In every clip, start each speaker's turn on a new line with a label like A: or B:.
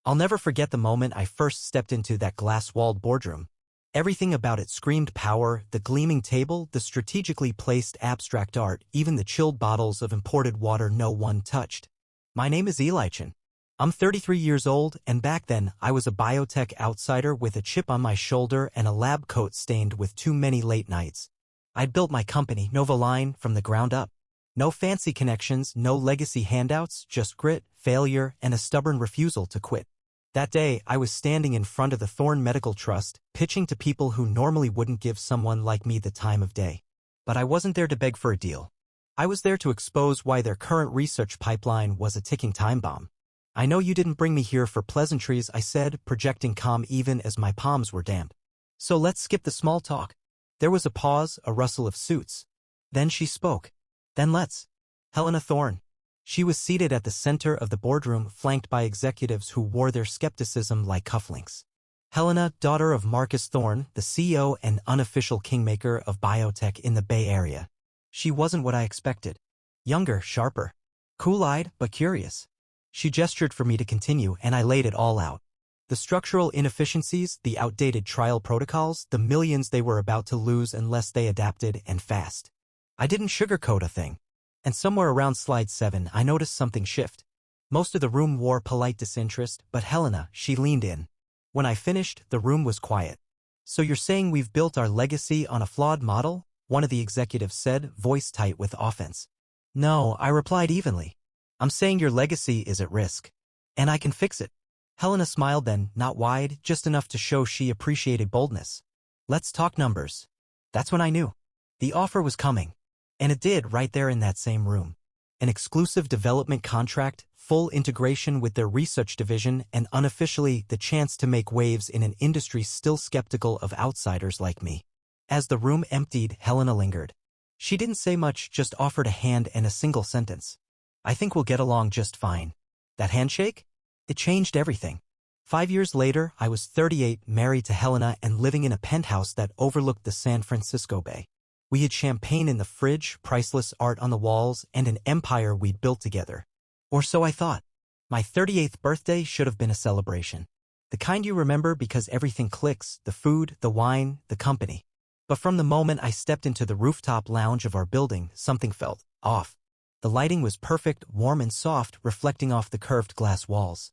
A: I'll never forget the moment I first stepped into that glass-walled boardroom. Everything about it screamed power, the gleaming table, the strategically placed abstract art, even the chilled bottles of imported water no one touched. My name is Elichin. I'm 33 years old, and back then, I was a biotech outsider with a chip on my shoulder and a lab coat stained with too many late nights. I'd built my company, Novoline, from the ground up. No fancy connections, no legacy handouts, just grit, failure, and a stubborn refusal to quit. That day, I was standing in front of the Thorne Medical Trust, pitching to people who normally wouldn't give someone like me the time of day. But I wasn't there to beg for a deal. I was there to expose why their current research pipeline was a ticking time bomb. I know you didn't bring me here for pleasantries, I said, projecting calm even as my palms were damp. So let's skip the small talk. There was a pause, a rustle of suits. Then she spoke. Then let's. Helena Thorne. She was seated at the center of the boardroom, flanked by executives who wore their skepticism like cufflinks. Helena, daughter of Marcus Thorne, the CEO and unofficial kingmaker of biotech in the Bay Area. She wasn't what I expected. Younger, sharper. Cool-eyed, but curious. She gestured for me to continue, and I laid it all out. The structural inefficiencies, the outdated trial protocols, the millions they were about to lose unless they adapted, and fast. I didn't sugarcoat a thing. And somewhere around slide 7, I noticed something shift. Most of the room wore polite disinterest, but Helena, she leaned in. When I finished, the room was quiet. So you're saying we've built our legacy on a flawed model? One of the executives said, voice tight with offense. No, I replied evenly. I'm saying your legacy is at risk. And I can fix it. Helena smiled then, not wide, just enough to show she appreciated boldness. Let's talk numbers. That's when I knew. The offer was coming. And it did right there in that same room. An exclusive development contract, full integration with their research division, and unofficially the chance to make waves in an industry still skeptical of outsiders like me. As the room emptied, Helena lingered. She didn't say much, just offered a hand and a single sentence. I think we'll get along just fine. That handshake? It changed everything. 5 years later, I was 38, married to Helena and living in a penthouse that overlooked the San Francisco Bay. We had champagne in the fridge, priceless art on the walls, and an empire we'd built together. Or so I thought. My 38th birthday should have been a celebration. The kind you remember because everything clicks, the food, the wine, the company. But from the moment I stepped into the rooftop lounge of our building, something felt off. The lighting was perfect, warm and soft, reflecting off the curved glass walls.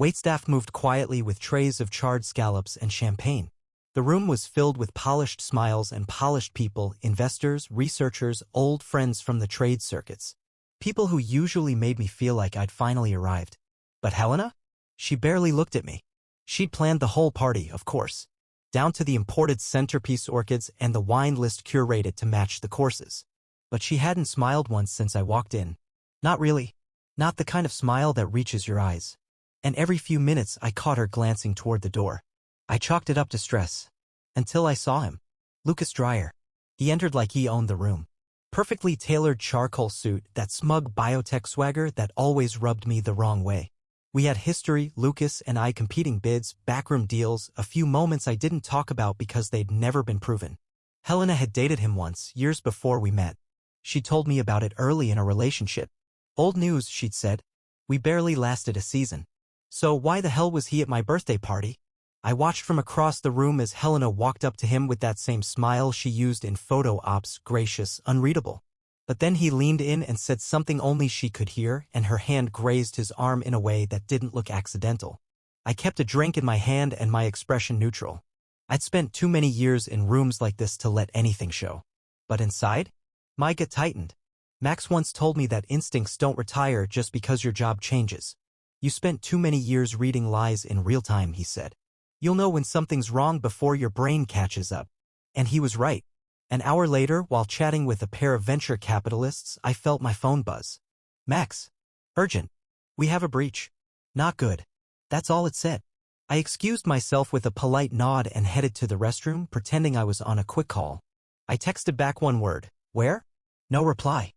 A: Waitstaff moved quietly with trays of charred scallops and champagne. The room was filled with polished smiles and polished people, investors, researchers, old friends from the trade circuits. People who usually made me feel like I'd finally arrived. But Helena? She barely looked at me. She'd planned the whole party, of course. Down to the imported centerpiece orchids and the wine list curated to match the courses. But she hadn't smiled once since I walked in. Not really. Not the kind of smile that reaches your eyes. And every few minutes I caught her glancing toward the door. I chalked it up to stress. Until I saw him. Lucas Dreyer. He entered like he owned the room. Perfectly tailored charcoal suit, that smug biotech swagger that always rubbed me the wrong way. We had history, Lucas and I competing bids, backroom deals, a few moments I didn't talk about because they'd never been proven. Helena had dated him once, years before we met. She told me about it early in our relationship. Old news, she'd said. We barely lasted a season. So why the hell was he at my birthday party? I watched from across the room as Helena walked up to him with that same smile she used in photo ops, gracious, unreadable. But then he leaned in and said something only she could hear, and her hand grazed his arm in a way that didn't look accidental. I kept a drink in my hand and my expression neutral. I'd spent too many years in rooms like this to let anything show. But inside? My gut tightened. Max once told me that instincts don't retire just because your job changes. You spent too many years reading lies in real time, he said. You'll know when something's wrong before your brain catches up. And he was right. An hour later, while chatting with a pair of venture capitalists, I felt my phone buzz. Max. Urgent. We have a breach. Not good. That's all it said. I excused myself with a polite nod and headed to the restroom, pretending I was on a quick call. I texted back one word. Where? No reply.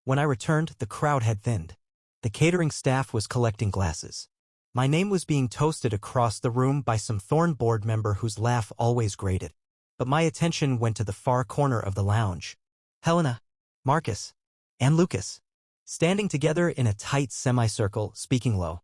A: When I returned, the crowd had thinned. The catering staff was collecting glasses. My name was being toasted across the room by some Thorne board member whose laugh always grated. But my attention went to the far corner of the lounge. Helena, Marcus, and Lucas, standing together in a tight semicircle, speaking low.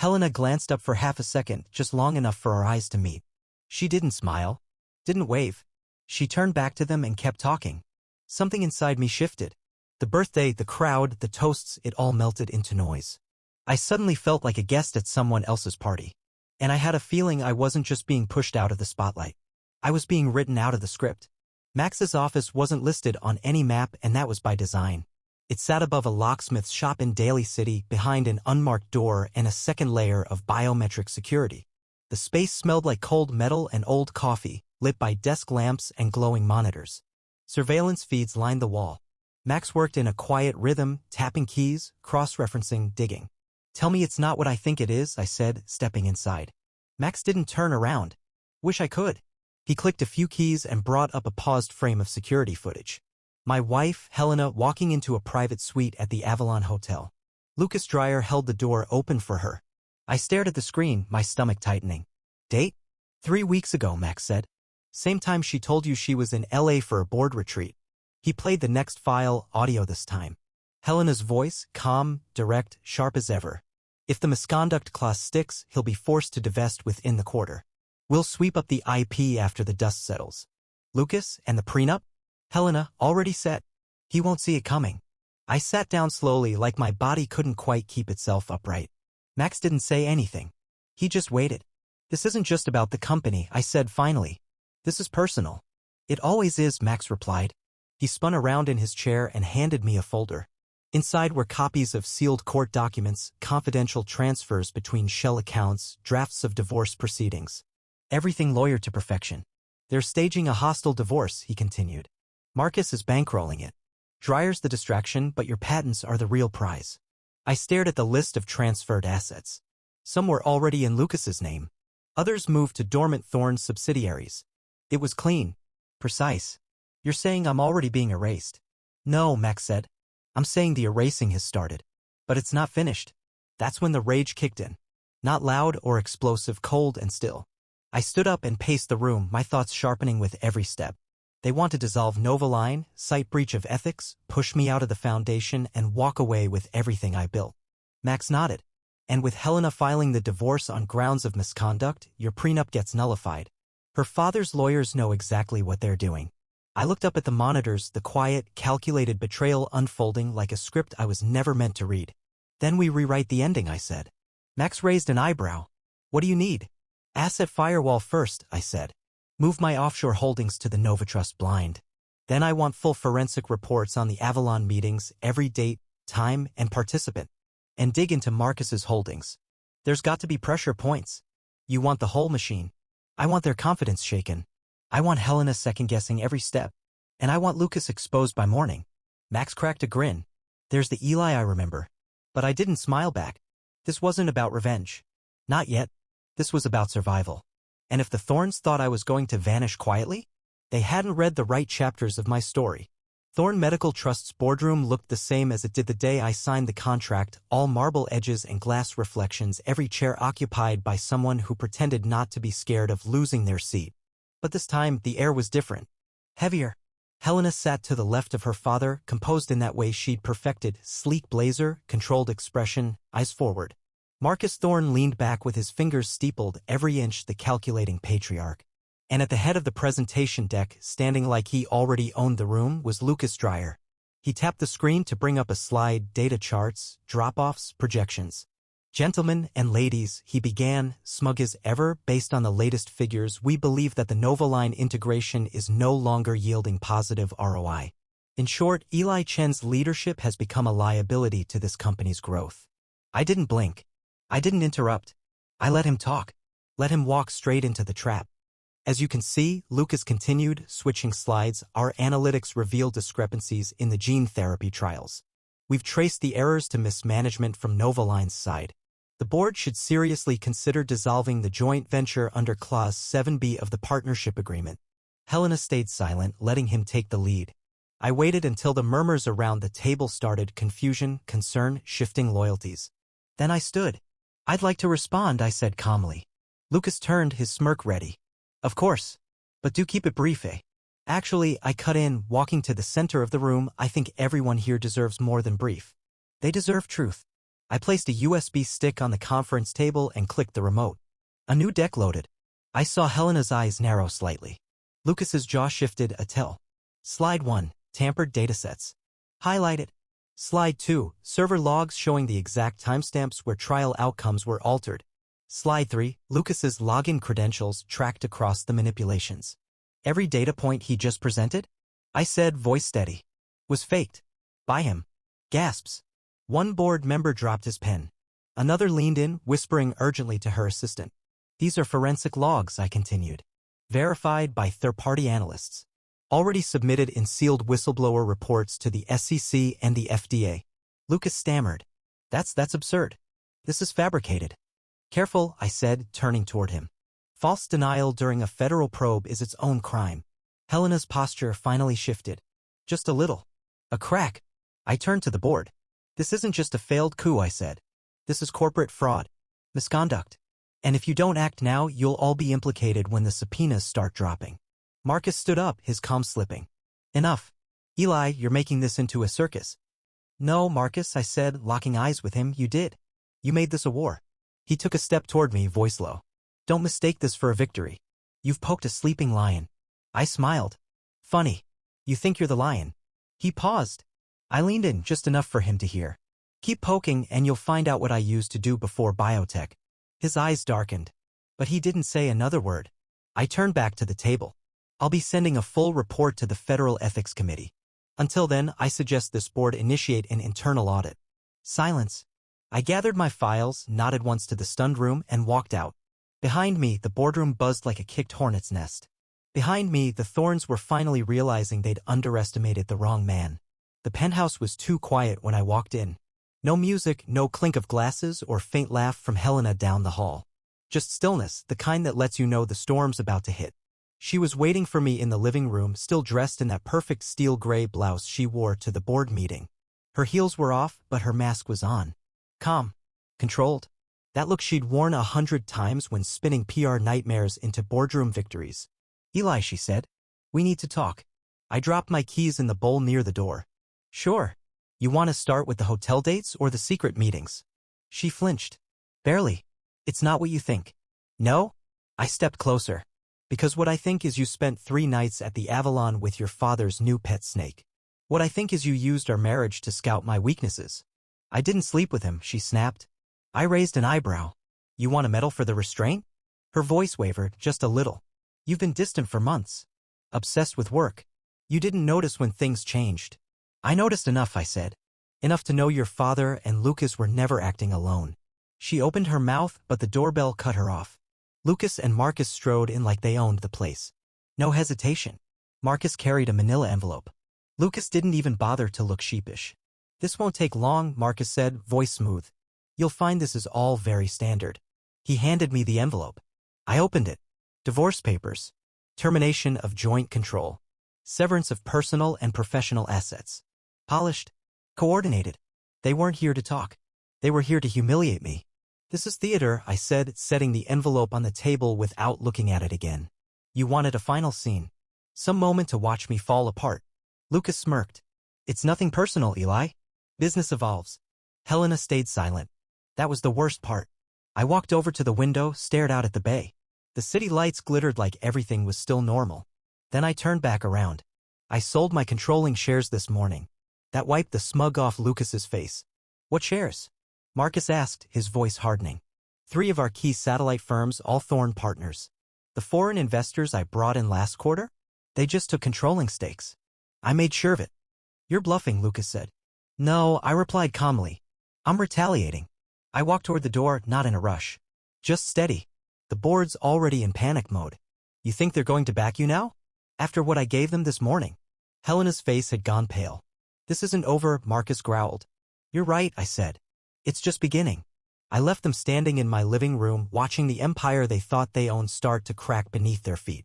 A: Helena glanced up for half a second, just long enough for our eyes to meet. She didn't smile, didn't wave. She turned back to them and kept talking. Something inside me shifted. The birthday, the crowd, the toasts, it all melted into noise. I suddenly felt like a guest at someone else's party. And I had a feeling I wasn't just being pushed out of the spotlight. I was being written out of the script. Max's office wasn't listed on any map, and that was by design. It sat above a locksmith's shop in Daly City, behind an unmarked door and a second layer of biometric security. The space smelled like cold metal and old coffee, lit by desk lamps and glowing monitors. Surveillance feeds lined the wall. Max worked in a quiet rhythm, tapping keys, cross-referencing, digging. "Tell me it's not what I think it is," I said, stepping inside. Max didn't turn around. "Wish I could." He clicked a few keys and brought up a paused frame of security footage. My wife, Helena, walking into a private suite at the Avalon Hotel. Lucas Dreyer held the door open for her. I stared at the screen, my stomach tightening. "Date? 3 weeks ago," Max said. "Same time she told you she was in LA for a board retreat." He played the next file, audio this time. Helena's voice, calm, direct, sharp as ever. "If the misconduct clause sticks, he'll be forced to divest within the quarter. We'll sweep up the IP after the dust settles." "Lucas, and the prenup?" "Helena, already set. He won't see it coming." I sat down slowly, like my body couldn't quite keep itself upright. Max didn't say anything. He just waited. "This isn't just about the company," I said finally. "This is personal." "It always is," Max replied. He spun around in his chair and handed me a folder. Inside were copies of sealed court documents, confidential transfers between shell accounts, drafts of divorce proceedings. Everything lawyer to perfection. "They're staging a hostile divorce," he continued. "Marcus is bankrolling it. Dreyer's the distraction, but your patents are the real prize." I stared at the list of transferred assets. Some were already in Lucas's name. Others moved to dormant Thorne subsidiaries. It was clean. Precise. "You're saying I'm already being erased?" "No," Max said. "I'm saying the erasing has started. But it's not finished." That's when the rage kicked in. Not loud or explosive, cold and still. I stood up and paced the room, my thoughts sharpening with every step. They want to dissolve Novaline, cite breach of ethics, push me out of the foundation, and walk away with everything I built. Max nodded. "And with Helena filing the divorce on grounds of misconduct, your prenup gets nullified. Her father's lawyers know exactly what they're doing." I looked up at the monitors, the quiet, calculated betrayal unfolding like a script I was never meant to read. "Then we rewrite the ending," I said. Max raised an eyebrow. "What do you need?" "Asset firewall first," I said. "Move my offshore holdings to the Novatrust blind. Then I want full forensic reports on the Avalon meetings, every date, time, and participant. And dig into Marcus's holdings. There's got to be pressure points. You want the whole machine. I want their confidence shaken. I want Helena second-guessing every step. And I want Lucas exposed by morning." Max cracked a grin. "There's the Eli I remember." But I didn't smile back. This wasn't about revenge. Not yet. This was about survival. And if the Thorns thought I was going to vanish quietly, they hadn't read the right chapters of my story. Thorne Medical Trust's boardroom looked the same as it did the day I signed the contract, all marble edges and glass reflections, every chair occupied by someone who pretended not to be scared of losing their seat. But this time, the air was different. Heavier. Helena sat to the left of her father, composed in that way she'd perfected, sleek blazer, controlled expression, eyes forward. Marcus Thorne leaned back with his fingers steepled, every inch the calculating patriarch. And at the head of the presentation deck, standing like he already owned the room, was Lucas Dreyer. He tapped the screen to bring up a slide, data charts, drop-offs, projections. "Gentlemen and ladies," he began, smug as ever, "based on the latest figures, we believe that the Novaline integration is no longer yielding positive ROI. In short, Eli Chen's leadership has become a liability to this company's growth." I didn't blink. I didn't interrupt. I let him talk. Let him walk straight into the trap. "As you can see," Lucas continued, switching slides, "our analytics reveal discrepancies in the gene therapy trials. We've traced the errors to mismanagement from Novaline's side. The board should seriously consider dissolving the joint venture under Clause 7B of the partnership agreement." Helena stayed silent, letting him take the lead. I waited until the murmurs around the table started, confusion, concern, shifting loyalties. Then I stood. "I'd like to respond," I said calmly. Lucas turned, his smirk ready. "Of course. But do keep it brief, eh?" "Actually," I cut in, walking to the center of the room, "I think everyone here deserves more than brief. They deserve truth." I placed a USB stick on the conference table and clicked the remote. A new deck loaded. I saw Helena's eyes narrow slightly. Lucas's jaw shifted a tell. Slide 1, tampered datasets. Highlighted. Slide 2, server logs showing the exact timestamps where trial outcomes were altered. Slide 3, Lucas's login credentials tracked across the manipulations. Every data point he just presented? I said, voice steady. Was faked. By him. Gasps. One board member dropped his pen. Another leaned in, whispering urgently to her assistant. These are forensic logs, I continued. Verified by third-party analysts. Already submitted in sealed whistleblower reports to the SEC and the FDA. Lucas stammered. That's absurd. This is fabricated. Careful, I said, turning toward him. False denial during a federal probe is its own crime. Helena's posture finally shifted. Just a little. A crack. I turned to the board. This isn't just a failed coup, I said. This is corporate fraud. Misconduct. And if you don't act now, you'll all be implicated when the subpoenas start dropping. Marcus stood up, his calm slipping. Enough. Eli, you're making this into a circus. No, Marcus, I said, locking eyes with him, you did. You made this a war. He took a step toward me, voice low. Don't mistake this for a victory. You've poked a sleeping lion. I smiled. Funny. You think you're the lion. He paused. I leaned in just enough for him to hear. Keep poking and you'll find out what I used to do before biotech. His eyes darkened. But he didn't say another word. I turned back to the table. I'll be sending a full report to the Federal Ethics Committee. Until then, I suggest this board initiate an internal audit. Silence. I gathered my files, nodded once to the stunned room, and walked out. Behind me, the boardroom buzzed like a kicked hornet's nest. Behind me, the Thorns were finally realizing they'd underestimated the wrong man. The penthouse was too quiet when I walked in. No music, no clink of glasses or faint laugh from Helena down the hall. Just stillness, the kind that lets you know the storm's about to hit. She was waiting for me in the living room, still dressed in that perfect steel gray blouse she wore to the board meeting. Her heels were off, but her mask was on. Calm. Controlled. That look she'd worn 100 times when spinning PR nightmares into boardroom victories. Eli, she said. We need to talk. I dropped my keys in the bowl near the door. Sure. You want to start with the hotel dates or the secret meetings? She flinched. Barely. It's not what you think. No? I stepped closer. Because what I think is you spent 3 nights at the Avalon with your father's new pet snake. What I think is you used our marriage to scout my weaknesses. I didn't sleep with him, she snapped. I raised an eyebrow. You want a medal for the restraint? Her voice wavered, just a little. You've been distant for months. Obsessed with work. You didn't notice when things changed. I noticed enough, I said. Enough to know your father and Lucas were never acting alone. She opened her mouth, but the doorbell cut her off. Lucas and Marcus strode in like they owned the place. No hesitation. Marcus carried a manila envelope. Lucas didn't even bother to look sheepish. This won't take long, Marcus said, voice smooth. You'll find this is all very standard. He handed me the envelope. I opened it. Divorce papers. Termination of joint control. Severance of personal and professional assets. Polished. Coordinated. They weren't here to talk. They were here to humiliate me. This is theater, I said, setting the envelope on the table without looking at it again. You wanted a final scene. Some moment to watch me fall apart. Lucas smirked. It's nothing personal, Eli. Business evolves. Helena stayed silent. That was the worst part. I walked over to the window, stared out at the bay. The city lights glittered like everything was still normal. Then I turned back around. I sold my controlling shares this morning. That wiped the smug off Lucas's face. What shares? Marcus asked, his voice hardening. 3 of our key satellite firms, all Thorn partners. The foreign investors I brought in last quarter? They just took controlling stakes. I made sure of it. You're bluffing, Lucas said. No, I replied calmly. I'm retaliating. I walked toward the door, not in a rush. Just steady. The board's already in panic mode. You think they're going to back you now? After what I gave them this morning? Helena's face had gone pale. This isn't over, Marcus growled. You're right, I said. It's just beginning. I left them standing in my living room, watching the empire they thought they owned start to crack beneath their feet.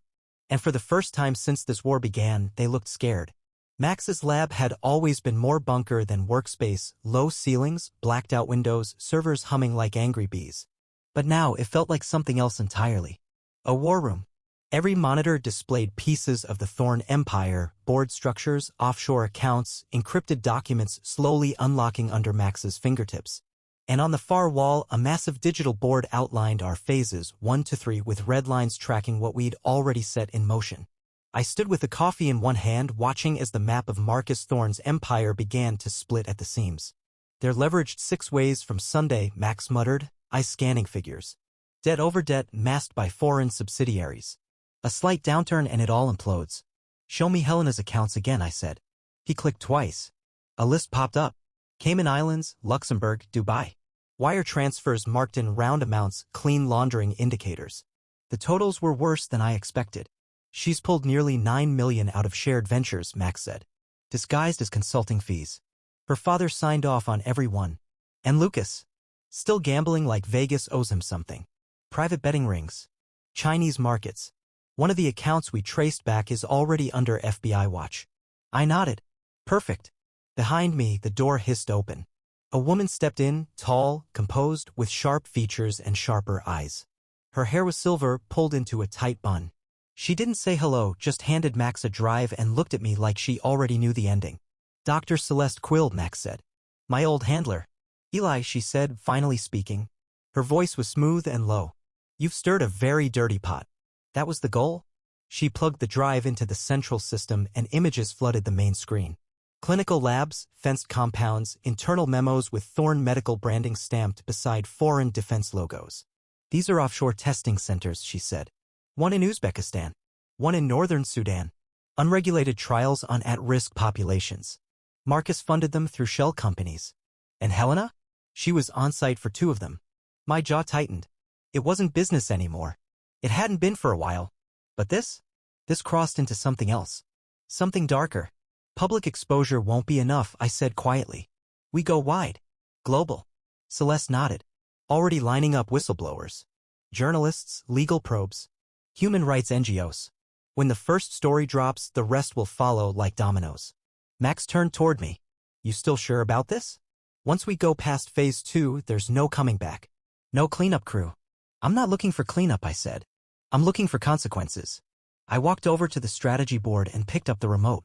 A: And for the first time since this war began, they looked scared. Max's lab had always been more bunker than workspace, low ceilings, blacked-out windows, servers humming like angry bees. But now it felt like something else entirely. A war room. Every monitor displayed pieces of the Thorn Empire, board structures, offshore accounts, encrypted documents slowly unlocking under Max's fingertips. And on the far wall, a massive digital board outlined our phases 1 to 3 with red lines tracking what we'd already set in motion. I stood with the coffee in one hand, watching as the map of Marcus Thorne's empire began to split at the seams. They're leveraged 6 ways from Sunday, Max muttered, eyes scanning figures. Debt over debt masked by foreign subsidiaries. A slight downturn and it all implodes. Show me Helena's accounts again, I said. He clicked twice. A list popped up. Cayman Islands, Luxembourg, Dubai. Wire transfers marked in round amounts, clean laundering indicators. The totals were worse than I expected. She's pulled nearly $9 million out of shared ventures, Max said. Disguised as consulting fees. Her father signed off on every one. And Lucas? Still gambling like Vegas owes him something. Private betting rings. Chinese markets. One of the accounts we traced back is already under FBI watch. I nodded. Perfect. Behind me, the door hissed open. A woman stepped in, tall, composed, with sharp features and sharper eyes. Her hair was silver, pulled into a tight bun. She didn't say hello, just handed Max a drive and looked at me like she already knew the ending. Dr. Celeste Quill, Max said. My old handler. Eli, she said, finally speaking. Her voice was smooth and low. You've stirred a very dirty pot. That was the goal? She plugged the drive into the central system and images flooded the main screen. Clinical labs, fenced compounds, internal memos with Thorne Medical branding stamped beside foreign defense logos. These are offshore testing centers, she said. One in Uzbekistan. One in northern Sudan. Unregulated trials on at-risk populations. Marcus funded them through shell companies. And Helena? She was on site for 2 of them. My jaw tightened. It wasn't business anymore. It hadn't been for a while. But this? This crossed into something else. Something darker. Public exposure won't be enough, I said quietly. We go wide. Global. Celeste nodded. Already lining up whistleblowers. Journalists, legal probes. Human rights NGOs. When the first story drops, the rest will follow like dominoes. Max turned toward me. You still sure about this? Once we go past phase 2, there's no coming back. No cleanup crew. I'm not looking for cleanup, I said. I'm looking for consequences. I walked over to the strategy board and picked up the remote.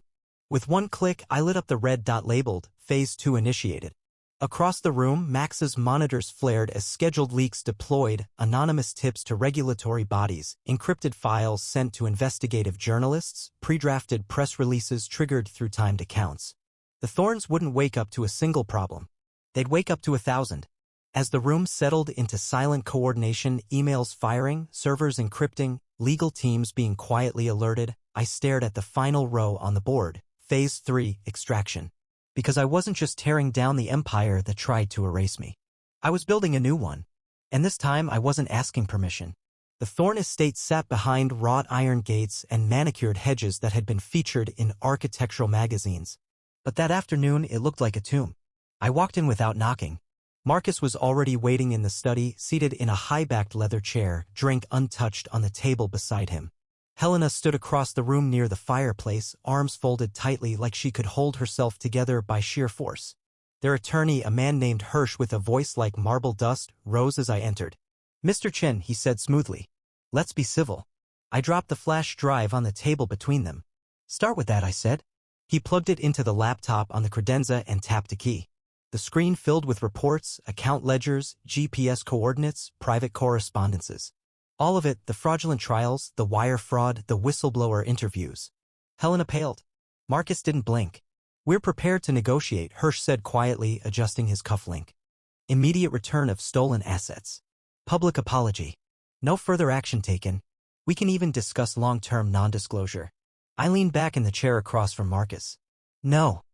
A: With one click, I lit up the red dot labeled, Phase 2 initiated. Across the room, Max's monitors flared as scheduled leaks deployed, anonymous tips to regulatory bodies, encrypted files sent to investigative journalists, pre-drafted press releases triggered through timed accounts. The Thorns wouldn't wake up to a single problem. They'd wake up to 1,000. As the room settled into silent coordination, emails firing, servers encrypting, legal teams being quietly alerted, I stared at the final row on the board, Phase 3, Extraction. Because I wasn't just tearing down the empire that tried to erase me. I was building a new one. And this time I wasn't asking permission. The Thorne estate sat behind wrought iron gates and manicured hedges that had been featured in architectural magazines. But that afternoon it looked like a tomb. I walked in without knocking. Marcus was already waiting in the study, seated in a high-backed leather chair, drink untouched on the table beside him. Helena stood across the room near the fireplace, arms folded tightly like she could hold herself together by sheer force. Their attorney, a man named Hirsch with a voice like marble dust, rose as I entered. Mr. Chen, he said smoothly. Let's be civil. I dropped the flash drive on the table between them. Start with that, I said. He plugged it into the laptop on the credenza and tapped a key. The screen filled with reports, account ledgers, GPS coordinates, private correspondences. All of it, the fraudulent trials, the wire fraud, the whistleblower interviews. Helena paled. Marcus didn't blink. We're prepared to negotiate, Hirsch said quietly, adjusting his cufflink. Immediate return of stolen assets. Public apology. No further action taken. We can even discuss long-term non-disclosure. I leaned back in the chair across from Marcus. No.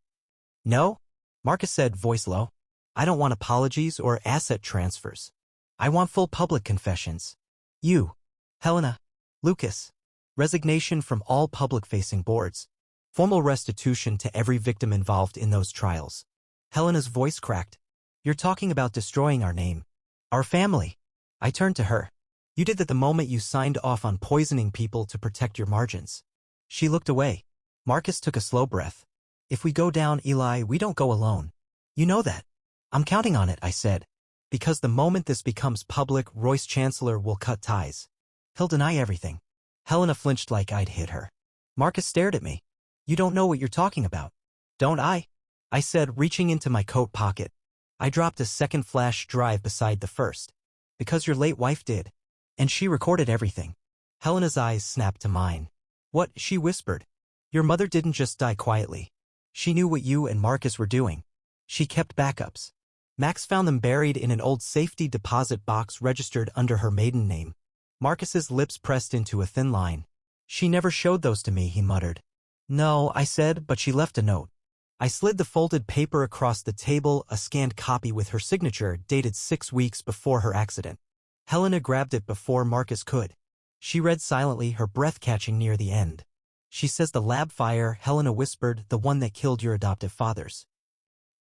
A: No? Marcus said, voice low. I don't want apologies or asset transfers. I want full public confessions. You, Helena, Lucas. Resignation from all public-facing boards. Formal restitution to every victim involved in those trials. Helena's voice cracked. You're talking about destroying our name. Our family. I turned to her. You did that the moment you signed off on poisoning people to protect your margins. She looked away. Marcus took a slow breath. If we go down, Eli, we don't go alone. You know that. I'm counting on it, I said. Because the moment this becomes public, Royce Chancellor will cut ties. He'll deny everything. Helena flinched like I'd hit her. Marcus stared at me. You don't know what you're talking about. Don't I? I said, reaching into my coat pocket. I dropped a second flash drive beside the first. Because your late wife did. And she recorded everything. Helena's eyes snapped to mine. What? She whispered. Your mother didn't just die quietly. She knew what you and Marcus were doing. She kept backups. Max found them buried in an old safety deposit box registered under her maiden name. Marcus's lips pressed into a thin line. She never showed those to me, he muttered. No, I said, but she left a note. I slid the folded paper across the table, a scanned copy with her signature dated 6 weeks before her accident. Helena grabbed it before Marcus could. She read silently, her breath catching near the end. She says the lab fire, Helena whispered, the one that killed your adoptive fathers.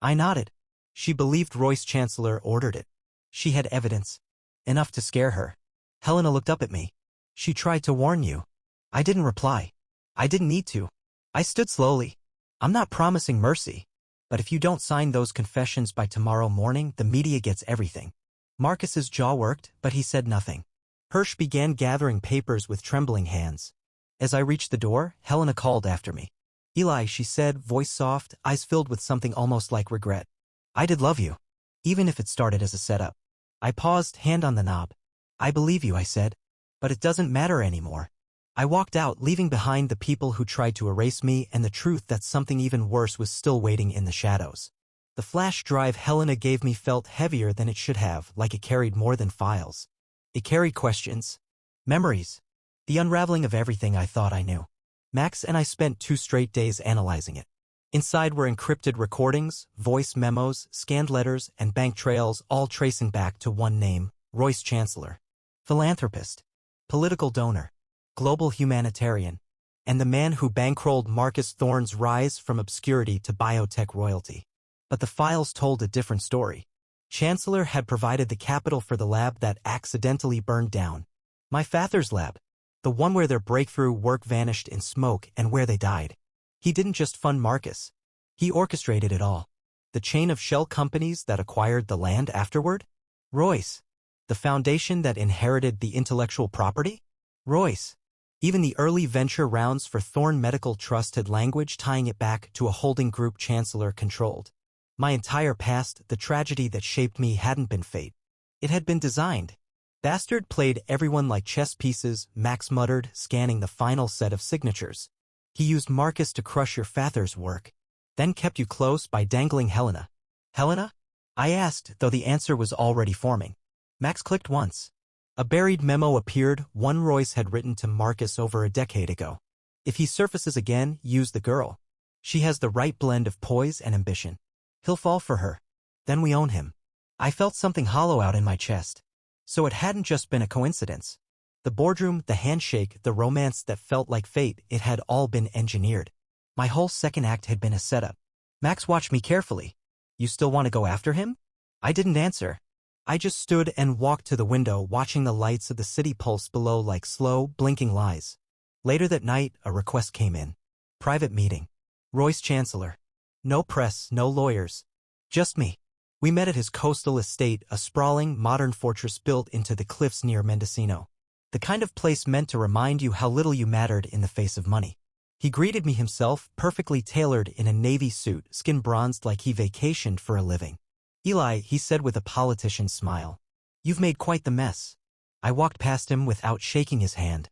A: I nodded. She believed Royce Chancellor ordered it. She had evidence. Enough to scare her. Helena looked up at me. She tried to warn you. I didn't reply. I didn't need to. I stood slowly. I'm not promising mercy. But if you don't sign those confessions by tomorrow morning, the media gets everything. Marcus's jaw worked, but he said nothing. Hirsch began gathering papers with trembling hands. As I reached the door, Helena called after me. Eli, she said, voice soft, eyes filled with something almost like regret. I did love you. Even if it started as a setup. I paused, hand on the knob. I believe you, I said. But it doesn't matter anymore. I walked out, leaving behind the people who tried to erase me and the truth that something even worse was still waiting in the shadows. The flash drive Helena gave me felt heavier than it should have, like it carried more than files. It carried questions. Memories. The unraveling of everything I thought I knew. Max and I spent 2 straight days analyzing it. Inside were encrypted recordings, voice memos, scanned letters, and bank trails, all tracing back to one name, Royce Chancellor. Philanthropist. Political donor. Global humanitarian. And the man who bankrolled Marcus Thorne's rise from obscurity to biotech royalty. But the files told a different story. Chancellor had provided the capital for the lab that accidentally burned down. My father's lab. The one where their breakthrough work vanished in smoke and where they died. He didn't just fund Marcus. He orchestrated it all. The chain of shell companies that acquired the land afterward? Royce. The foundation that inherited the intellectual property? Royce. Even the early venture rounds for Thorne Medical Trust had language tying it back to a holding group Chancellor controlled. My entire past, the tragedy that shaped me, hadn't been fate. It had been designed. Bastard played everyone like chess pieces, Max muttered, scanning the final set of signatures. He used Marcus to crush your father's work, then kept you close by dangling Helena. Helena? I asked, though the answer was already forming. Max clicked once. A buried memo appeared, one Royce had written to Marcus over a decade ago. If he surfaces again, use the girl. She has the right blend of poise and ambition. He'll fall for her. Then we own him. I felt something hollow out in my chest. So it hadn't just been a coincidence. The boardroom, the handshake, the romance that felt like fate, it had all been engineered. My whole second act had been a setup. Max watched me carefully. You still want to go after him? I didn't answer. I just stood and walked to the window, watching the lights of the city pulse below like slow, blinking lies. Later that night, a request came in. Private meeting. Royce Chancellor. No press, no lawyers. Just me. We met at his coastal estate, a sprawling, modern fortress built into the cliffs near Mendocino. The kind of place meant to remind you how little you mattered in the face of money. He greeted me himself, perfectly tailored in a navy suit, skin bronzed like he vacationed for a living. Eli, he said with a politician's smile. You've made quite the mess. I walked past him without shaking his hand.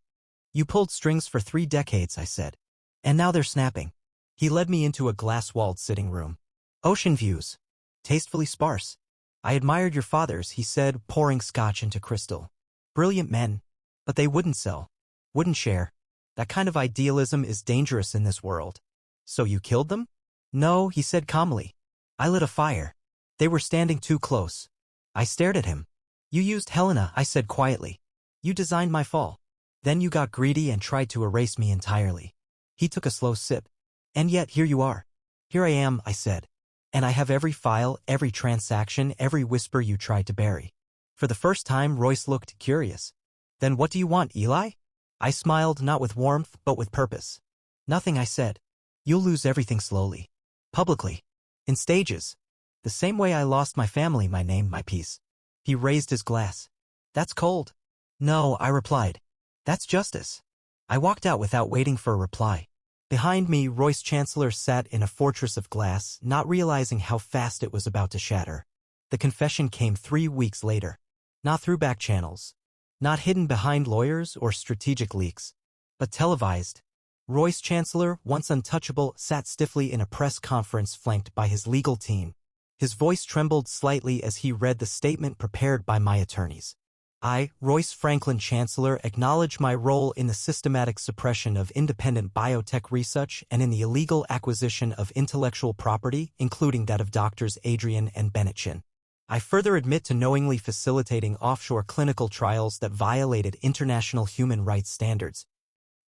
A: You pulled strings for 3 decades, I said. And now they're snapping. He led me into a glass-walled sitting room. Ocean views. Tastefully sparse. I admired your fathers, he said, pouring scotch into crystal. Brilliant men. But they wouldn't sell. Wouldn't share. That kind of idealism is dangerous in this world. So you killed them? No, he said calmly. I lit a fire. They were standing too close. I stared at him. You used Helena, I said quietly. You designed my fall. Then you got greedy and tried to erase me entirely. He took a slow sip. And yet here you are. Here I am, I said. And I have every file, every transaction, every whisper you tried to bury. For the first time, Royce looked curious. Then what do you want, Eli? I smiled, not with warmth, but with purpose. Nothing, I said. You'll lose everything slowly. Publicly. In stages. The same way I lost my family, my name, my peace. He raised his glass. That's cold. No, I replied. That's justice. I walked out without waiting for a reply. Behind me, Royce Chancellor sat in a fortress of glass, not realizing how fast it was about to shatter. The confession came 3 weeks later. Not through back channels. Not hidden behind lawyers or strategic leaks. But televised. Royce Chancellor, once untouchable, sat stiffly in a press conference flanked by his legal team. His voice trembled slightly as he read the statement prepared by my attorneys. I, Royce Franklin Chancellor, acknowledge my role in the systematic suppression of independent biotech research and in the illegal acquisition of intellectual property, including that of Drs. Adrian and Bennett. I further admit to knowingly facilitating offshore clinical trials that violated international human rights standards.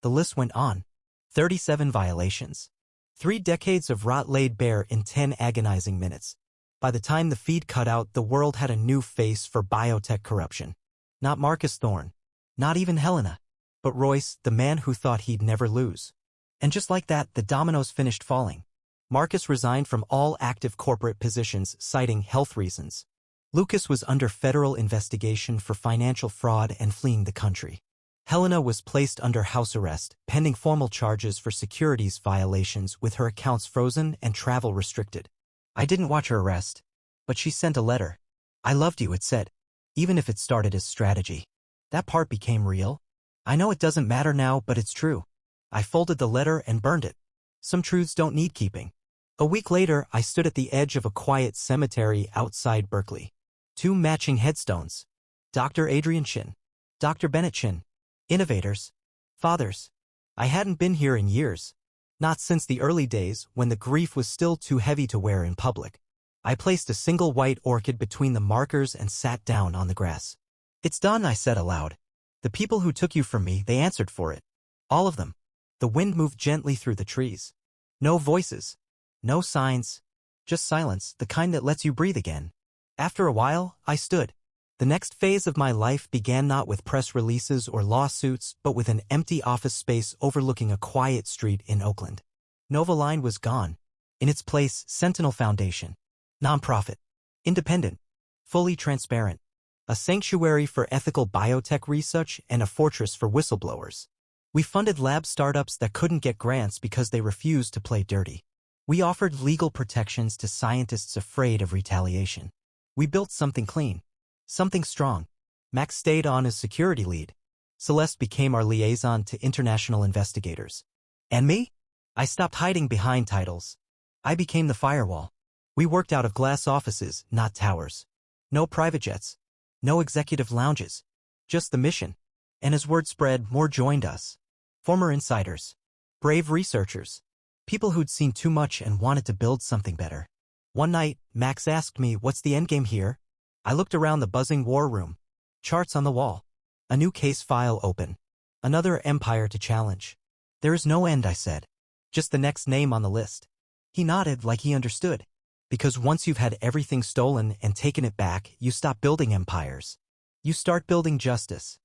A: The list went on. 37 violations. 3 decades of rot laid bare in 10 agonizing minutes. By the time the feed cut out, the world had a new face for biotech corruption. Not Marcus Thorne. Not even Helena. But Royce, the man who thought he'd never lose. And just like that, the dominoes finished falling. Marcus resigned from all active corporate positions, citing health reasons. Lucas was under federal investigation for financial fraud and fleeing the country. Helena was placed under house arrest, pending formal charges for securities violations with her accounts frozen and travel restricted. I didn't watch her arrest, but she sent a letter. I loved you, it said. Even if it started as strategy. That part became real. I know it doesn't matter now, but it's true. I folded the letter and burned it. Some truths don't need keeping. A week later, I stood at the edge of a quiet cemetery outside Berkeley. 2 matching headstones. Dr. Adrian Chin. Dr. Bennett Chin. Innovators. Fathers. I hadn't been here in years. Not since the early days, when the grief was still too heavy to wear in public. I placed a single white orchid between the markers and sat down on the grass. It's done, I said aloud. The people who took you from me, they answered for it. All of them. The wind moved gently through the trees. No voices. No signs. Just silence, the kind that lets you breathe again. After a while, I stood. The next phase of my life began not with press releases or lawsuits, but with an empty office space overlooking a quiet street in Oakland. Nova Line was gone. In its place, Sentinel Foundation. Nonprofit. Independent. Fully transparent. A sanctuary for ethical biotech research and a fortress for whistleblowers. We funded lab startups that couldn't get grants because they refused to play dirty. We offered legal protections to scientists afraid of retaliation. We built something clean. Something strong. Max stayed on as security lead. Celeste became our liaison to international investigators. And me? I stopped hiding behind titles. I became the firewall. We worked out of glass offices, not towers. No private jets. No executive lounges. Just the mission. And as word spread, more joined us. Former insiders. Brave researchers. People who'd seen too much and wanted to build something better. One night, Max asked me, "What's the endgame here?" I looked around the buzzing war room. Charts on the wall. A new case file open. Another empire to challenge. There is no end, I said. Just the next name on the list. He nodded like he understood. Because once you've had everything stolen and taken it back, you stop building empires. You start building justice.